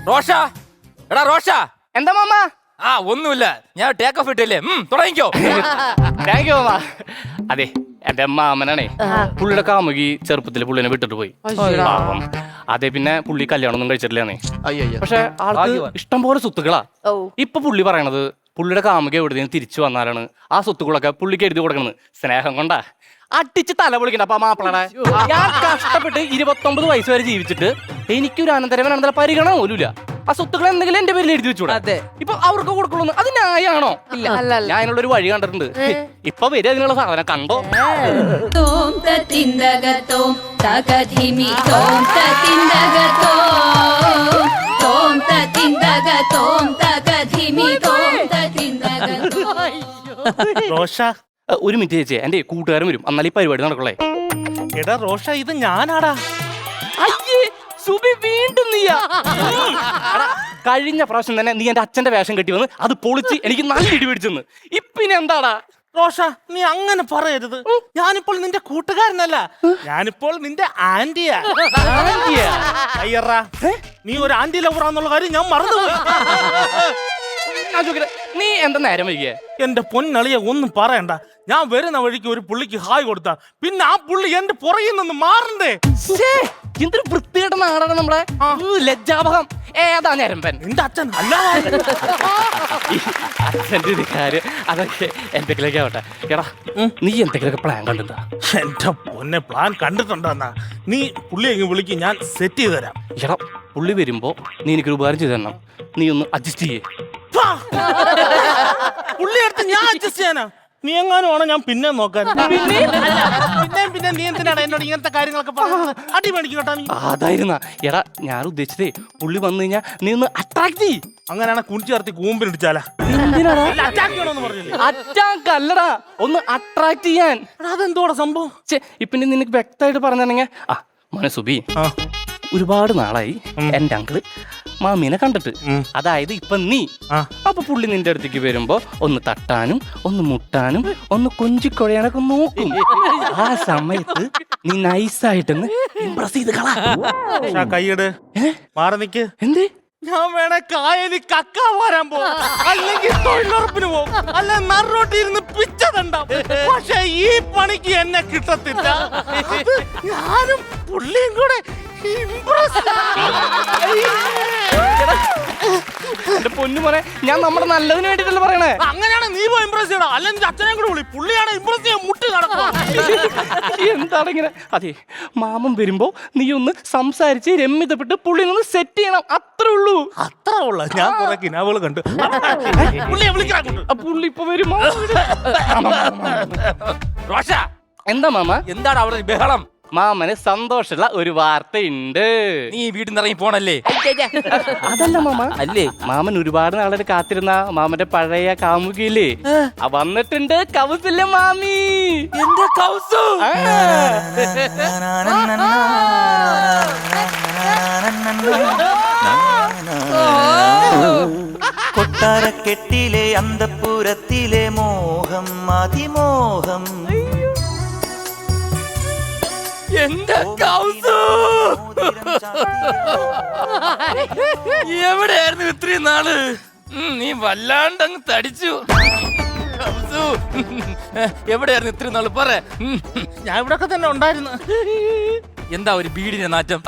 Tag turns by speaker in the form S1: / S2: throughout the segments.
S1: Rocher, എടാ Rocher.
S2: എന്താ mama?
S1: ഒന്നുമില്ല, ഞാൻ ടേക്ക് ഓഫ് ഇട്ടില്ലേ. തുടങ്ങിക്കോ.
S2: താങ്ക് യു മാമ. അതെ, എന്റെ മാമനാണേ. പുള്ളിയുടെ കാമുകി ചെറുപ്പത്തിൽ പുള്ളിനെ വിട്ടിട്ട് പോയി. പാവം. അതെ, പിന്നെ പുള്ളി കല്യാണം ഒന്നും കഴിച്ചിട്ടില്ലാന്നേ. പക്ഷെ ആൾക്ക് ഇഷ്ടം പോലെ സ്വത്തുക്കളാ. ഇപ്പൊ പുള്ളി പറയണത് പുള്ളിയുടെ കാമുകി എവിടെയും തിരിച്ചു വന്നാലാണ് ആ സ്വത്തുക്കളൊക്കെ പുള്ളിക്ക് എഴുതി കൊടുക്കണത്. സ്നേഹം കൊണ്ടാ അടിച്ച് തല പൊളിക്കണ്ട. അപ്പൊ മാപ്പിളടെ ഞാൻ കഷ്ടപ്പെട്ട് 29 വയസ്സ് വരെ ജീവിച്ചിട്ട് എനിക്കൊരു അനന്തരവൻ പരിഗണന പോലുമില്ല. ആ സ്വത്തുക്കൾ എന്തെങ്കിലും എന്റെ പേരിൽ എഴുതി വെച്ചൂടാ. ഇപ്പൊ അവർക്ക് കൊടുക്കുള്ളൂ. അത് ന്യായാണോ? ഞാൻ അതിനുള്ളൊരു വഴി കണ്ടിട്ടുണ്ട്. ഇപ്പൊ വരെ അതിനുള്ള സാധനം കണ്ടോ?
S3: റോഷ,
S2: ഒരു മിനിറ്റ് ചേച്ചി, എന്റെ കൂട്ടുകാരൻ വരും, എന്നാൽ ഈ പരിപാടി നടക്കുള്ളേ.
S3: എടാ റോഷ, ഇത് ഞാനാടാ.
S2: അയ്യേ സുബി, വീണ്ടും നീയാ? കഴിഞ്ഞ പ്രാവശ്യം തന്നെ നീ എന്റെ അച്ഛന്റെ വേഷം കെട്ടി വന്ന് അത് പൊളിച്ച് എനിക്ക് നല്ല ഇടി പിടിച്ചെന്ന്. ഇപ്പിനെ എന്താടാ?
S3: റോഷ, നീ അങ്ങനെ പറയരുത്. ഞാനിപ്പോൾ നിന്റെ കൂട്ടുകാരനല്ല, ഞാനിപ്പോൾ നിന്റെ ആന്റിയാ. അയ്യറാ, നീ ഒരു ആന്റി ലവറാന്നുള്ള കാര്യം ഞാൻ മറന്നുപോയി.
S2: നീ എന്താ നേരം വൈകിയേ?
S3: എന്റെ പൊന്നളിയെ ഒന്നും പറയണ്ട. ഞാൻ വരുന്ന വഴിക്ക് ഒരു പുള്ളിക്ക് ഹായ് കൊടുത്ത പിന്നെ ആ പുള്ളി എന്റെ പുറകിൽ നിന്ന് മാറണ്ടേ?
S2: എന്തൊരു വൃത്തികെട്ട നാടാണ് നമ്മളെ. ലജ്ജാവഹം. ഏതാ ഞരമ്പൻ?
S3: എന്റെ അച്ഛൻ അല്ല.
S2: അച്ഛന്റെ ഒരു കാര്യം അതൊക്കെ എന്തെങ്കിലുമൊക്കെ ആവട്ടെ. എടാ, നീ എന്തെങ്കിലുമൊക്കെ പ്ലാൻ കണ്ടിട്ടുണ്ടാ?
S3: എന്റെ പൊന്നെ, പ്ലാൻ കണ്ടിട്ടുണ്ടെന്നാ? നീ പുള്ളിയെ വിളിക്ക്, ഞാൻ സെറ്റ് ചെയ്ത് തരാം.
S2: എടാ, പുള്ളി വരുമ്പോ നീ എനിക്കൊരു ഉപകാരം ചെയ്ത് തരണം. നീ ഒന്ന് അഡ്ജസ്റ്റ് ചെയ്യേ.
S3: പുള്ളി അടുത്ത് ഞാൻ അഡ്ജസ്റ്റ് ചെയ്യാനാ? നീ എങ്ങാനും ആണോ ഞാൻ പിന്നെ നോക്കാൻ? പിന്നെ നീ എന്തിനാണ് എന്നോട് ഇങ്ങനത്തെ കാര്യങ്ങളൊക്കെ പറയുന്നത്? അടി മേടിക്കും കേട്ടോ നീ.
S2: അതായിരുന്ന. എടാ, ഞാൻ ഉദ്ദേശിച്ചതേ പുള്ളി വന്നു കഴിഞ്ഞാ നീ ഒന്ന് അട്രാക്ട് ചെയ്യ്.
S3: അങ്ങനെയാണ് കുഞ്ചി ചേർത്തി കൂമ്പിലിടിച്ചാലാ?
S2: അറ്റാക്ക് അല്ലടാ, ഒന്ന് അട്രാക്ട് ചെയ്യാൻ.
S3: അതെന്തോടാ സംഭവം?
S2: ഇപ്പൊ നിനക്ക് വ്യക്തമായിട്ട് പറഞ്ഞിട്ടുണ്ടെങ്കിൽ മനസുബി, ഒരുപാട് നാളായി എന്റെ അങ്കിള് മാമീനെ കണ്ടിട്ട്. അതായത് ഇപ്പൊ നീ. അപ്പൊ പുള്ളി നിന്റെ അടുത്തേക്ക് വരുമ്പോ ഒന്ന് തട്ടാനും ഒന്ന് മുട്ടാനും ഒന്ന് കൊഞ്ചിക്കൊഴയാനൊക്കെ നോക്കും. ആ സമയത്ത് നീ നൈസായിട്ടൊന്ന് ഇംപ്രസ് ചെയ്ത് കളാ.
S3: കൈയ്യട് മാറി നിക്ക്.
S2: എന്തേ?
S3: ഞാൻ വേണേ കായലി കക്ക വരാൻ പോകും, അല്ലെങ്കിൽ തൊഴിലുറപ്പിന് പോകും, അല്ല നറോട്ടിരുന്ന് പിച്ച തണ്ടാം. പക്ഷെ ഈ പണിക്ക് എന്നെ കിട്ടത്തില്ല. ഞാനും പുള്ളിയും കൂടെ
S2: എന്റെ പൊന്നുമോനെ, ഞാൻ നമ്മുടെ നല്ലതിന് വേണ്ടിട്ടല്ലേ പറയണേ.
S3: അങ്ങനെയാണ് നീ പോയി ഇംപ്രസ് ചെയ്യണം, അല്ലെങ്കിൽ അച്ഛനെ കൂടെ വിളി. പുള്ളിയാണ് ഇംപ്രസ് ചെയ്യാൻ മുട്ടി നടക്കുക.
S2: എന്താണ് ഇങ്ങനെ? അതെ, മാമൻ വരുമ്പോ നീ ഒന്ന് സംസാരിച്ച് രമ്യതപ്പെട്ട് പുള്ളി ഒന്ന് സെറ്റ് ചെയ്യണം. അത്രേ ഉള്ളൂ.
S3: അത്ര ഉള്ള ഞാൻ കുറെ കിനാവുകൾ കണ്ടു. പുള്ളിയെ വിളിക്കാൻ.
S2: പുള്ളി ഇപ്പൊ വരുമോ?
S1: റോഷ,
S2: എന്താ മാമ?
S1: എന്താണ് അവിടെ ബഹളം?
S2: മാമന് സന്തോഷമുള്ള ഒരു വാർത്തയുണ്ട്.
S1: നീ വീട്ടിൽ നിന്ന് ഇറങ്ങി പോണല്ലേ?
S2: അതല്ല മാമ.
S1: അല്ലേ,
S2: മാമൻ ഒരുപാട് നാളെ കാത്തിരുന്ന മാമന്റെ പഴയ കാമുകിയില്ലേ വന്നിട്ടുണ്ട്. കൗസല്യ മാമി.
S1: എന്റെ കൗസു.
S4: കൊട്ടാരക്കെട്ടിലെ അന്തപ്പുരത്തിലെ മോഹം അതിമോഹം.
S1: എന്റെ കൗസു എവിടെയായിരുന്നു ഇത്രയും നാള്? നീ വല്ലാണ്ടങ്ങ് തടിച്ചു. കൗസു എവിടെയായിരുന്നു ഇത്രയും നാള്? പറ.
S3: ഞാൻ ഇവിടൊക്കെ തന്നെ ഉണ്ടായിരുന്നു.
S1: എന്താ ഒരു ബീഡിന്റെ നാറ്റം?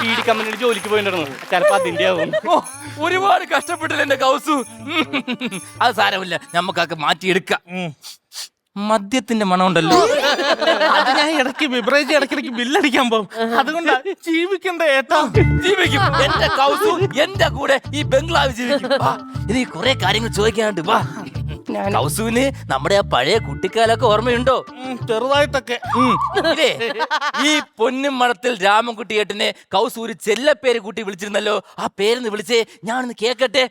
S2: ബീഡി കമ്പനിയിൽ ജോലിക്ക് പോയിട്ടുണ്ടായിരുന്നു. ചിലപ്പോ അതിന്റെ ആവും.
S1: ഒരുപാട് കഷ്ടപ്പെട്ടില്ല എന്റെ കൗസു. അത് സാരമില്ല, നമുക്കൊക്കെ മാറ്റിയെടുക്കാം. മദ്യത്തിന്റെ മണം ഉണ്ടല്ലോ,
S3: അത് ഞാൻ ഇടയ്ക്ക് ബിബ്രേജ് ഇടയ്ക്കിടയ്ക്ക് ബില്ലടിക്കാൻ പോകും. അതുകൊണ്ടാ ജീവിക്കണ്ട ഏട്ടാ.
S1: ജീവിക്കും എന്റെ കൗസു. എന്റെ കൂടെ ഈ ബംഗ്ലാവ് ജീവിക്കും. ഇത് കുറെ കാര്യങ്ങൾ ചോദിക്കാനുണ്ട്. വാ. കൗസുവിന് നമ്മുടെ ആ പഴയ കുട്ടിക്കാലൊക്കെ ഓർമ്മയുണ്ടോ?
S3: ചെറുതായിട്ടൊക്കെ.
S1: ഈ പൊന്നും മണത്തിൽ രാമൻകുട്ടി ഏട്ടനെ കൗസു ഒരു ചെല്ലപ്പേര് കൂട്ടി വിളിച്ചിരുന്നല്ലോ. ആ പേരെന്ന് വിളിച്ചേ, ഞാനൊന്ന് കേക്കട്ടെ.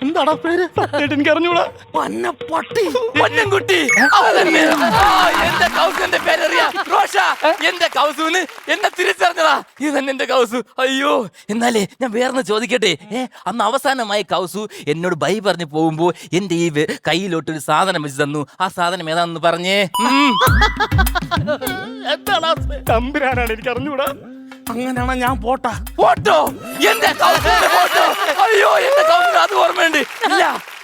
S3: എന്താടാ പേര്?
S2: എനിക്ക് അറിഞ്ഞൂടാ.
S3: പന്നപ്പട്ടി.
S1: പൊന്നൻകുട്ടി. എന്റെ കൗസുവിന്റെ പേരറിയാ? റോഷ, എന്റെ കൗസുവിന് എന്നെ തിരിച്ചറിഞ്ഞതാ. ഇത് തന്നെ എന്റെ കൗസു. അയ്യോ, എന്നാലേ ഞാൻ വേറൊന്ന് ചോദിക്കട്ടെ. അന്ന് അവസാനമായി കൗസു എന്നോട് ബൈ പറഞ്ഞു പോകുമ്പോ എന്റെ ഈ കയ്യിലോട്ടൊരു സാധനം വെച്ച് തന്നു. ആ സാധനം ഏതാണെന്ന് പറഞ്ഞേ.
S3: എന്താടാ?
S2: തമ്പുരാനാണ്, എനിക്ക് അറിഞ്ഞൂടാ.
S3: അങ്ങനെയാണോ ഞാൻ പോട്ടാ?
S1: ഫോട്ടോ എന്റെ കൗസുവിന്റെ ഫോട്ടോ. അയ്യോ എന്റെ കൗസിന് അത് ഓർമ്മയുണ്ട്. ഇല്ല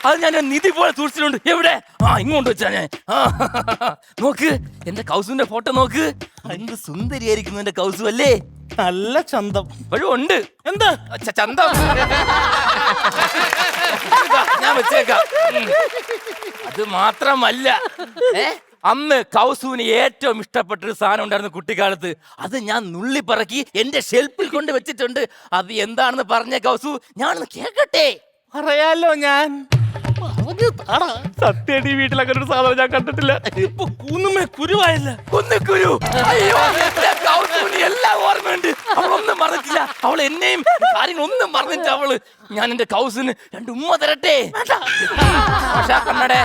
S1: അത് ഞാൻ നിധി പോലെ സൂക്ഷിച്ചിട്ടുണ്ട്. എവിടെ? ഇങ്ങോട്ട് വെച്ചാ ഞാൻ. നോക്ക് എന്റെ കൗസുവിന്റെ ഫോട്ടോ നോക്ക്. എന്ത് സുന്ദരിയായിരിക്കുന്നു എന്റെ കൗസു അല്ലേ?
S3: നല്ല ചന്തം.
S1: ഇപ്പോഴും ഉണ്ട്.
S3: എന്ത്
S1: ചന്തം? ഞാൻ വെച്ചേക്കാം. അത് മാത്രമല്ല അന്ന് കൗസുവിന് ഏറ്റവും ഇഷ്ടപ്പെട്ട ഒരു സാധനം ഉണ്ടായിരുന്നു കുട്ടിക്കാലത്ത്. അത് ഞാൻ നുള്ളിപ്പറക്കി എന്റെ ഷെൽഫിൽ കൊണ്ട് വെച്ചിട്ടുണ്ട്. അത് എന്താണെന്ന് പറഞ്ഞ കൗസു, ഞാനൊന്ന് കേൾക്കട്ടെ.
S3: പറയാലോ ഞാൻ.
S2: സത്യം ഈ വീട്ടിൽ അങ്ങനെ ഒരു സാധനം ഞാൻ കണ്ടിട്ടില്ല.
S3: ഇപ്പൊ കുന്നുമേ കുരുവായില്ല.
S1: കുന്നിക്കുരു. അയ്യോ എന്റെ കൗസുവിന് എല്ലാം ഓർമ്മയുണ്ട്. അവളൊന്നും മറന്നിട്ടില്ല. അവൾ എന്നെയും കാര്യങ്ങളൊന്നും മറന്നിട്ട് അവള്. ഞാൻ എന്റെ കൗസിന് 2 ഉമ്മ തരട്ടെ? കണ്ണടേ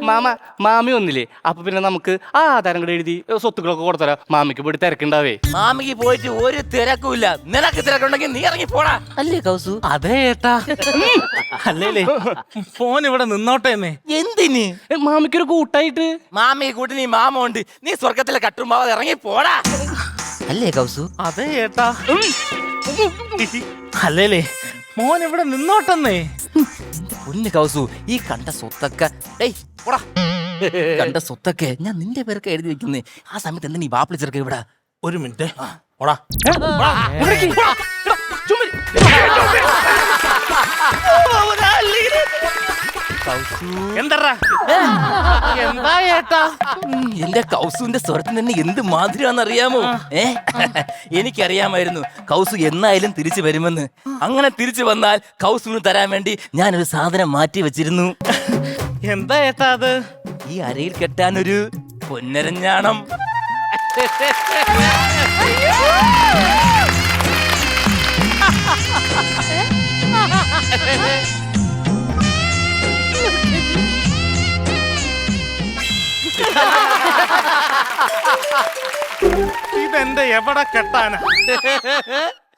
S2: മാമ മാമി ഒന്നില്ലേ? അപ്പൊ പിന്നെ നമുക്ക് ആ ആധാരം കൂടെ എഴുതി സ്വത്തുക്കളൊക്കെ കൊടുത്തരാം. മാമിക്ക് പോയി തിരക്കുണ്ടാവേ.
S1: മാമിക്ക് പോയിട്ട് ഒരു തിരക്കുമില്ല. നിനക്ക് തിരക്കുണ്ടെങ്കിൽ നീ ഇറങ്ങി പോടാ. അല്ലേ കൗസു?
S3: അതെ ഏട്ടാ. അല്ലേ ഫോൺ ഇവിടെ നിന്നോട്ടേന്നേ.
S1: എന്തിന്?
S2: മാമിക്കൊരു കൂട്ടായിട്ട്.
S1: മാമി കൂട്ടി നീ മാമ ഉണ്ട്. നീ സ്വർഗത്തിലെ കട്ടുമാവാതെ ഇറങ്ങി പോടാ. അല്ലേ കൗസു?
S3: അതെ ഏട്ടാ. അല്ലേലേ മോൻ ഇവിടെ നിന്നോട്ടെന്നേ.
S1: പൊന്നു കൗസു, ഈ കണ്ട സ്വത്തൊക്കെ പോടാ. കണ്ട സ്വത്തൊക്കെ ഞാൻ നിന്റെ പേരൊക്കെ എഴുതി വെക്കുന്നേ. ആ സമയത്ത് എന്താ നീ ബാപ്പിളി ചെറുക്ക ഇവിടെ?
S3: ഒരു മിനിറ്റ്. ഓടാ. എന്താ എന്താ ഏട്ടാ?
S1: എന്റെ കൗസുവിന്റെ സ്വരത്തിന് തന്നെ എന്ത് മാധുരാന്നറിയാമോ? എനിക്കറിയാമായിരുന്നു കൗസു എന്നായാലും തിരിച്ചു വരുമെന്ന്. അങ്ങനെ തിരിച്ചു വന്നാൽ കൗസുവിന് തരാൻ വേണ്ടി ഞാനൊരു സാധനം മാറ്റി വെച്ചിരുന്നു.
S3: എന്താ ഏട്ടാ അത്?
S1: ഈ അരയിൽ കെട്ടാനൊരു പൊന്നരഞ്ഞാണം.
S3: ഇതെന്റെ എവിടെ കെട്ടാനാ?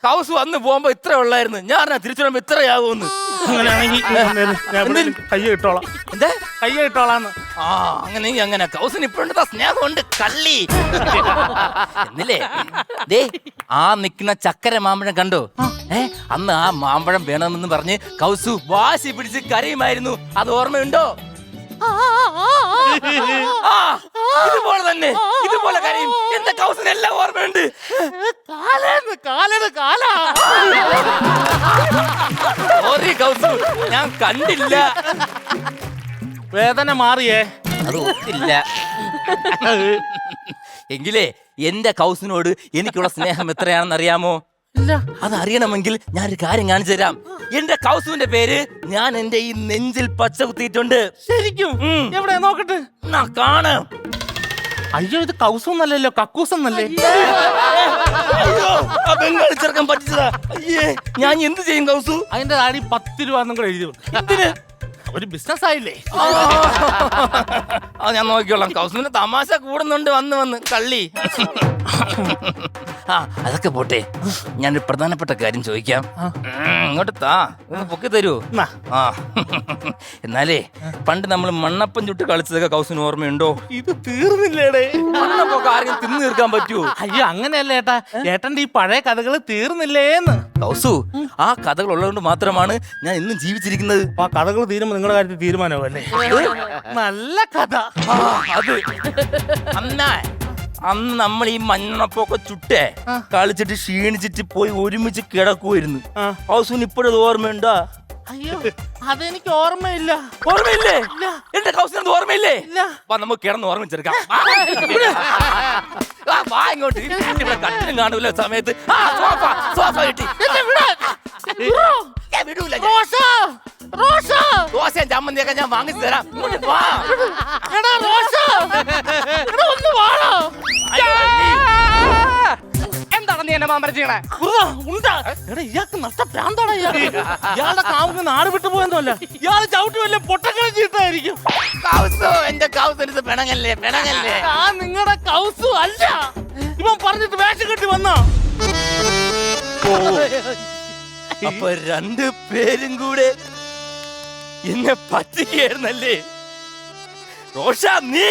S1: കൗസു വന്ന് പോകുമ്പോ ഇത്ര ഉള്ളായിരുന്നു. ഞാൻ തിരിച്ചു വരുമ്പോ ഇത്രയാകുമെന്ന്.
S3: അങ്ങനെയാണെങ്കിൽ കയ്യ ഇട്ടോളാം.
S1: എന്താ
S3: കയ്യ ഇട്ടോളാന്ന്?
S1: അങ്ങനെയെങ്കിൽ അങ്ങനെ. കൗസിന് ഇപ്പോഴുണ്ട് സ്നേഹമുണ്ട് കള്ളി. എന്നില്ലേ ദേ ആ നിക്കുന്ന ചക്കര മാമ്പഴം കണ്ടോ? അന്ന് ആ മാമ്പഴം വേണമെന്ന് പറഞ്ഞ് കൗസു വാശി പിടിച്ച് കരയുമായിരുന്നു. അത് ഓർമ്മയുണ്ടോ? ഇതുപോലെ തന്നെ ഇതുപോലെ കരയും. എന്റെ കൗസിന് എല്ലാം ഓർമ്മയുണ്ട്. സോറി കൗസു, ഞാൻ കണ്ടില്ല.
S3: വേദന മാറിയേ?
S1: അത് ഒത്തില്ല. എങ്കിലേ എന്റെ കൗസിനോട് എനിക്കുള്ള സ്നേഹം എത്രയാണെന്ന് അറിയാമോ? അതറിയണമെങ്കിൽ ഞാനൊരു കാര്യം കാണിച്ചു തരാം. എന്റെ കൗസുവിന്റെ പേര് ഞാൻ എന്റെ ഈ നെഞ്ചിൽ പച്ച കുത്തിയിട്ടുണ്ട്.
S3: ശരിക്കും? എവിടെ നോക്കട്ടെ.
S1: കാണാം.
S3: അയ്യോ ഇത് കൗസൊന്നല്ലല്ലോ, കക്കൂസെന്നല്ലേ?
S1: ബംഗാളി ചെറുക്കൻ പറ്റിച്ചതാ. അയ്യേ ഞാൻ എന്ത് ചെയ്യും കൗസു?
S3: അതിന്റെ താടി 10 രൂപ കൂടെ എഴുതി.
S1: എന്തിന്?
S3: ഒരു ബിസിനസ് ആയില്ലേ?
S1: ഞാൻ നോക്കിക്കോളാം. കൗസുവിന് തമാശ കൂടുന്നുണ്ട് വന്ന് വന്ന് കള്ളി. അതൊക്കെ പോട്ടെ, ഞാനൊരു പ്രധാനപ്പെട്ട കാര്യം ചോദിക്കാം. ഇങ്ങോട്ട് താ, പൊക്കി തരൂ. എന്നാലേ പണ്ട് നമ്മൾ മണ്ണപ്പം ചുട്ട് കളിച്ചതൊക്കെ കൗസിന് ഓർമ്മയുണ്ടോ?
S3: ഇത് തീർന്നില്ലേടേ?
S1: മണ്ണപ്പൊക്കെ ആരെങ്കിലും തിന്നു തീർക്കാൻ പറ്റുമോ?
S3: അയ്യോ അങ്ങനെയല്ല ഏട്ടാ, ഏട്ടന്റെ ഈ പഴയ കഥകൾ തീർന്നില്ലേന്ന്.
S1: കൗസു, ആ കഥകൾ ഉള്ളതുകൊണ്ട് മാത്രമാണ് ഞാൻ ഇന്നും ജീവിച്ചിരിക്കുന്നത്.
S3: ആ കഥകൾ തീരുമ്പോ നിങ്ങളുടെ കാര്യത്തിൽ തീരുമാനമല്ലേ? നല്ല കഥ
S1: അത്. അന്ന് നമ്മൾ ഈ മഞ്ഞണപ്പൊക്കെ ചുട്ടേ കളിച്ചിട്ട് ക്ഷീണിച്ചിട്ട് പോയി ഒരുമിച്ച് കിടക്കുമായിരുന്നു. കൗസുവിന് ഇപ്പോഴത് ഓർമ്മയുണ്ടോ?
S3: അയ്യോ അതെനിക്ക് ഓർമ്മയില്ല.
S1: ഓർമ്മയില്ലേ? എന്റെ കൗസിന് ഓർമ്മയില്ലേ? നമുക്ക് കിടന്ന് ഓർമ്മിച്ചെടുക്കാം. വാ ഇങ്ങോട്ട്. ഇവിടെ കട്ടിലും കാണൂല സമയത്ത്. സോഫ കിട്ടി. വിടൂല. ദോശ ചമ്മന്തിയൊക്കെ ഞാൻ വാങ്ങിച്ചു തരാം.
S2: എന്താണ് നീ എന്നെ മാമ്പരം ചെയ്യണേ?
S3: ഇയാൾക്ക് നഷ്ടപ്രാന്താണ്. ഇയാളുടെ കാമുക്ക് നാട് വിട്ടു പോയെന്നല്ല, ഇയാള് ചവിട്ടി വല്ല പൊട്ടക്കളി ചീട്ടായിരിക്കും.
S1: എന്റെ കൗസ് പിണങ്ങല്ലേ പിണങ്ങല്ലേ.
S3: നിങ്ങളുടെ കൗസു അല്ല. ഇവൻ പറഞ്ഞിട്ട് വേഷം കെട്ടി വന്നോ?
S1: അപ്പൊ 2 പേരും കൂടെ എന്നെ പറ്റിക്കായിരുന്നല്ലേ? റോഷ നീ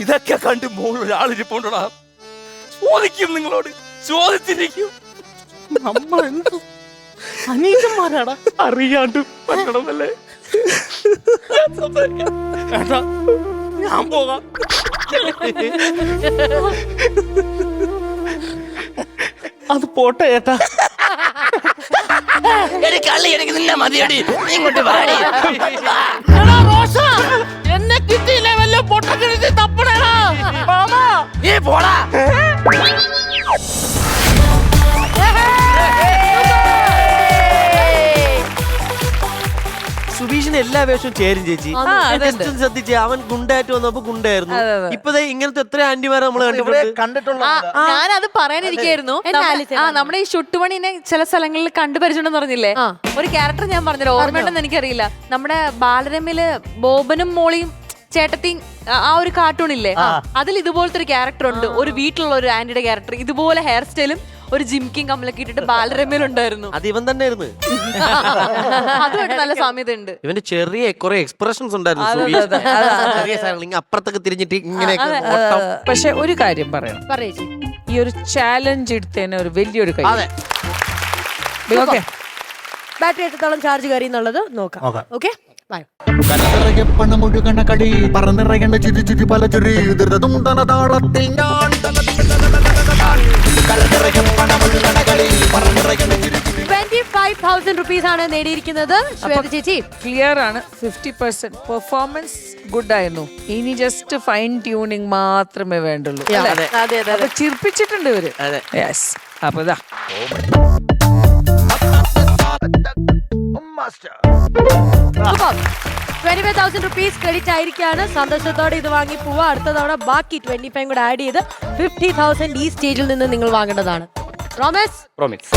S1: ഇതൊക്കെ കണ്ട് മോൾ ഒരാളിരിപ്പുണ്ടോടാ. ചോദിക്കും നിങ്ങളോട്, ചോദിച്ചിരിക്കും.
S3: നമ്മളെന്ത് അനീതന്മാരാടാ.
S1: അറിയാണ്ട് പറ്റണമെന്നല്ലേ.
S3: ഏട്ടാ, ഞാൻ പോകാം. അത് പോട്ടെ ഏട്ടാ.
S1: എടി കള്ളി, എനിക്ക് നിന്നെ മതിയടി. നീ ഇങ്ങോട്ട് വാടി.
S3: എടാ റോഷ, എന്നെ കിട്ടിയില്ലേ വല്ല പൊട്ടക്കിഴി തപ്പണേടാ. മാമാ
S1: നീ പോടാ.
S5: സുബീഷിന് എല്ലാ വേഷവും ചേരും ചേച്ചി. ജസ്റ്റ് ഒന്ന് ശ്രദ്ധിച്ചേ, അവൻ ഗുണ്ടായിട്ട് വന്നപ്പോ ഗുണ്ടായിരുന്നു. ഇപ്പതേ ഇങ്ങനത്തെ എത്ര ആന്റിമാരെ നമ്മൾ കണ്ടിട്ടുണ്ട്.
S6: ഞാനത് പറയാനിരിക്കായിരുന്നു. നമ്മുടെ ഈ ഷുട്ടുമണിനെ ചില സ്ഥലങ്ങളിൽ കണ്ടുപരിചിട്ടുണ്ടെന്ന് പറഞ്ഞില്ലേ, ഒരു ക്യാരക്ടർ ഞാൻ പറഞ്ഞല്ലോ, ഓർമ്മയുണ്ടെന്ന് എനിക്കറിയില്ല. നമ്മുടെ ബാലരമയില് ബോബനും മോളിയും ചേട്ടത്തിയും ആ ഒരു കാർട്ടൂൺ ഇല്ലേ, അതിൽ ഇതുപോലത്തെ ഒരു ക്യാരക്ടർ ഉണ്ട്. ഒരു വീട്ടിലുള്ള ഒരു ആന്റിയുടെ ക്യാരക്ടർ, ഇതുപോലെ ഹെയർ സ്റ്റൈലും ഒരു ജിംകിങ് കമ്മലൊക്കെ ഇട്ടിട്ട് ബാലരമയിലുണ്ടായിരുന്നു.
S5: അത് ഇവൻ തന്നെ ആയിരുന്നു.
S6: അതുമായിട്ട് നല്ല സാമ്യത ഉണ്ട്.
S5: ഇവന്റെ ചെറിയ കുറെ എക്സ്പ്രഷൻസ് ഉണ്ടായിരുന്നു. സുബീഷ് ചെറിയ സാധനങ്ങൾ അപ്പുറത്തൊക്കെ തിരിഞ്ഞിട്ട് ഇങ്ങനെയൊക്കെ.
S7: പക്ഷെ ഒരു കാര്യം പറയണം, ഈ ഒരു ചാലഞ്ച് എടുത്തതിന് ഒരു വലിയൊരു കാര്യം. ഓക്കെ,
S8: ബാറ്ററി എത്രത്തോളം ചാർജ് കയറി എന്നുള്ളത് നോക്കാം. ഓക്കെ,
S9: കനനിറയെ പണമൊഴുകണ കളി പറന്നിറയണ ചിരി ചിരി പല ചിരി ധൃതതുണ്ടന താളത്തിൽ ഞാൻ
S8: 25,000 rupees ആണ് നേടിയിരിക്കുന്നത് ശ്വേത ചേച്ചി.
S7: ക്ലിയർ ആണ്. 50% പെർഫോമൻസ് ഗുഡ് ആയിരുന്നു. ഇനി ജസ്റ്റ് ഫൈൻ ട്യൂണിങ് മാത്രമേ വേണ്ടുള്ളൂ. അപ്പൊ ചിരിപ്പിച്ചിട്ടുണ്ട് ഇവര്. യെസ്. അപ്പൊ ഇതാ
S8: 25,000 rupees ക്രെഡിറ്റ് ആയിരിക്കാണ്. സന്തോഷത്തോടെ ഇത് വാങ്ങി പോവുക. അടുത്ത തവണ ബാക്കി 25 കൂടെ ആഡ് ചെയ്ത് 50,000 ഈ സ്റ്റേജിൽ നിന്ന് നിങ്ങൾ വാങ്ങേണ്ടതാണ്. പ്രോമിസ്?
S2: പ്രോമിസ്.